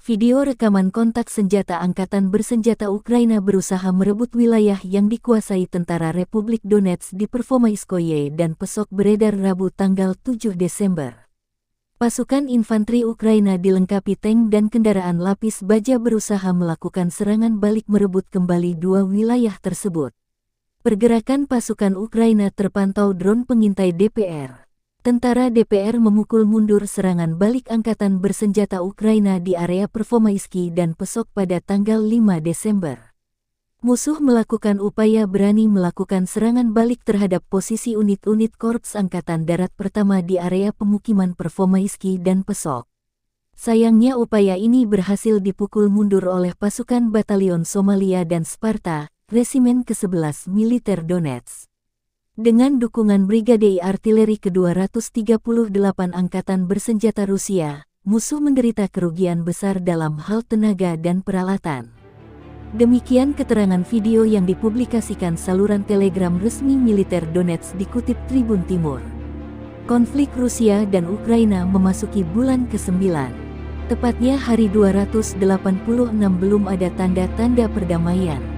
Video rekaman kontak senjata angkatan bersenjata Ukraina berusaha merebut wilayah yang dikuasai Tentara Republik Donetsk di Pervomaiskoye dan Pesok beredar Rabu tanggal 7 Desember. Pasukan infanteri Ukraina dilengkapi tank dan kendaraan lapis baja berusaha melakukan serangan balik merebut kembali dua wilayah tersebut. Pergerakan pasukan Ukraina terpantau drone pengintai DPR. Tentara DPR memukul mundur serangan balik angkatan bersenjata Ukraina di area Pervomaiski dan Pesok pada tanggal 5 Desember. Musuh melakukan upaya berani melakukan serangan balik terhadap posisi unit-unit Korps Angkatan Darat Pertama di area pemukiman Pervomaiski dan Pesok. Sayangnya upaya ini berhasil dipukul mundur oleh pasukan Batalion Somalia dan Sparta, Resimen ke-11 Militer Donetsk. Dengan dukungan Brigade Artileri ke-238 Angkatan Bersenjata Rusia, musuh menderita kerugian besar dalam hal tenaga dan peralatan. Demikian keterangan video yang dipublikasikan saluran Telegram resmi militer Donetsk dikutip Tribun Timur. Konflik Rusia dan Ukraina memasuki bulan ke-9. Tepatnya hari 286 belum ada tanda-tanda perdamaian.